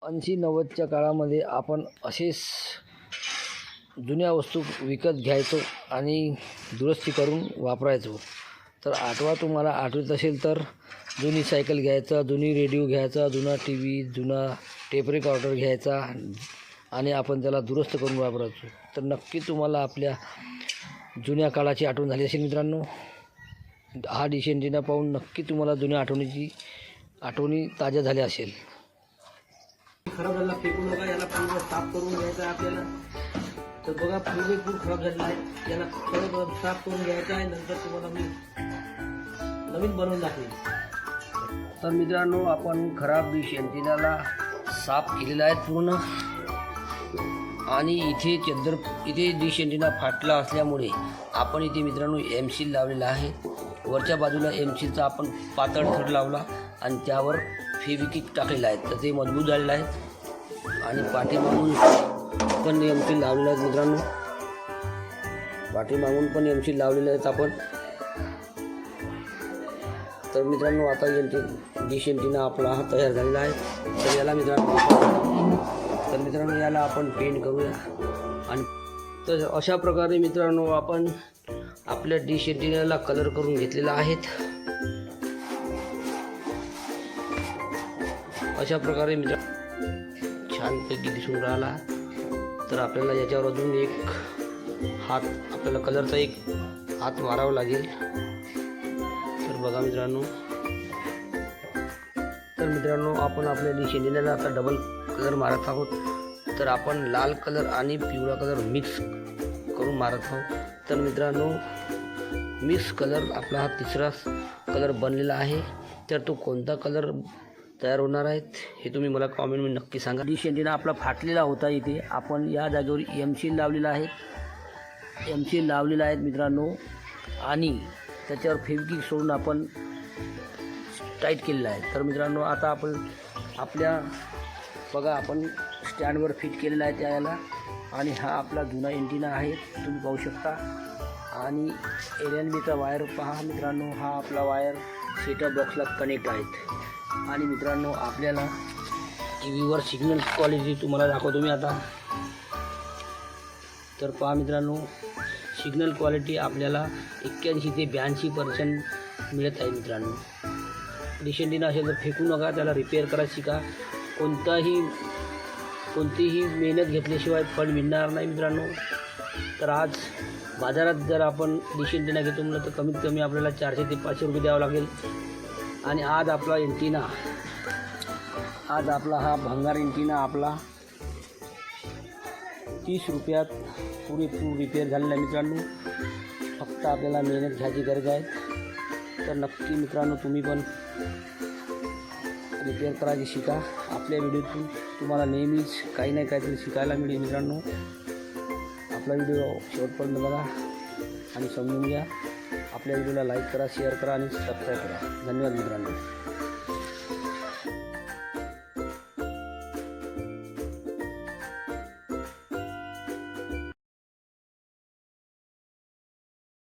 80-90च्या काळामध्ये आपण असेच जुन्या वस्तू विकत घ्यायचो आणि दुरुस्ती करून वापरायचो. तर तुम्हाला आठवत असेल तर जुनी सायकल घ्यायचा, जुनी रेडिओ घ्यायचा, जुना टी व्ही, जुना टेप रेकॉर्डर घ्यायचा आणि आपण त्याला दुरुस्त करून वापरायचो. तर नक्की तुम्हाला आपल्या जुन्या काळाची आठवण झाली असेल मित्रांनो. हा डिश एंटिना पाहून नक्की तुम्हाला जुन्या आठवणी ताज्या झाल्या असेल. खराब झाला फेकू नका, याला पूर्ण साफ करून घ्यायचं आहे आपल्याला. तर बघा पूर्ण खराब झालेला आहे, याला खरं साफ करून घ्यायचं आहे. नंतर तुम्हाला मी नवीन बनवून दाखवेन. तर मित्रांनो, आपण खराब डिश एंटिनाला साफ केलेला आहे पूर्ण. आणि इथे डिश एंटिना फाटला असल्यामुळे आपण इथे मित्रांनो एमसील लावलेला आहे. वरच्या बाजूला एमसीलचा आपण पातळ थर लावला आणि त्यावर फेविक्विक टाकलेला आहे, तर ते मजबूत झालेलं आहे. आणि पाठीमागून पण एमसील लावलेलं आहे मित्रांनो, पाठीमागून पण एमसील लावलेले आहेत आपण. तर मित्रांनो, आता डिश एंटिना आपला हा तयार झालेला आहे. तर याला याला आपण पेंट करूया. आणि तर अशा प्रकारे मित्रांनो आपण आपल्या डिश एंटिनाला कलर करून घेतलेला आहे. अशा प्रकारे छानपैकी दिसून राहिला. तर आपल्याला याच्यावर अजून एक हात, आपल्याला कलरचा एक हात मारावा लागेल. तर बघा मित्रांनो, आपण आपल्या डिश एंटिनाला आता डबल कलर मारत आहोत. तर आपण लाल कलर आणि पिवळा कलर मिक्स करून मारत आहोत. तर मित्रांनो, मिक्स कलर आपला हा तिसरा कलर बनलेला आहे. तर तो कोणता कलर तयार होणार आहेत हे तुम्ही मला कॉमेंटमध्ये नक्की सांगा. डिश एंटिना आपला फाटलेला होता, इथे आपण या जागेवर एमसील लावलेला आहे मित्रांनो. आणि त्याच्यावर फेविक्विक सोडून आपण टाईट केलेला आहे. तर मित्रांनो, आता आपण आपण स्टँडवर फिट केलेला आहे त्याला. आणि हा आपला जुना एंटिना आहे, तुम्ही पाहू शकता. आणि LNBचा वायर पहा मित्रांनो, हा आपला वायर सेटअप बॉक्सला कनेक्ट आहेत. आणि मित्रांनो, आपल्याला टीव्हीवर सिग्नल क्वालिटी तुम्हाला दाखवतो मी आता. तर पहा मित्रांनो, सिग्नल क्वालिटी आपल्याला 81 ते 82% मिळत आहे मित्रांनो. डिश एंटिना असेल तर फेकू नका, त्याला रिपेअर करा शिका. कोणतीही मेहनत घेतल्याशिवाय फळ मिळणार नाही मित्रांनो. तर आज बाजारात जर आपण डिश एंटिना घेतो म्हणलं तर कमीत कमी आपल्याला 400 ते 500 रुपये द्यावं लागेल. आणि आज आपला हा भंगार एंटिना आपला 30 रुपयात पुरेपूर रिपेअर झालेला आहे मित्रांनो. फक्त आपल्याला मेहनत घ्यायची गरज आहे. तर नक्की मित्रांनो, तुम्ही पण रिपेअर करायची शिका. आपल्या व्हिडिओतून तुम्हाला नेहमीच काही ना काहीतरी शिकायला मिळेल मित्रांनो. आपला व्हिडिओ शेवटपर्यंत बघा आणि समजून घ्या. आपल्या व्हिडिओला लाईक करा, शेअर करा आणि सबस्क्राईब करा. धन्यवाद मित्रांनो.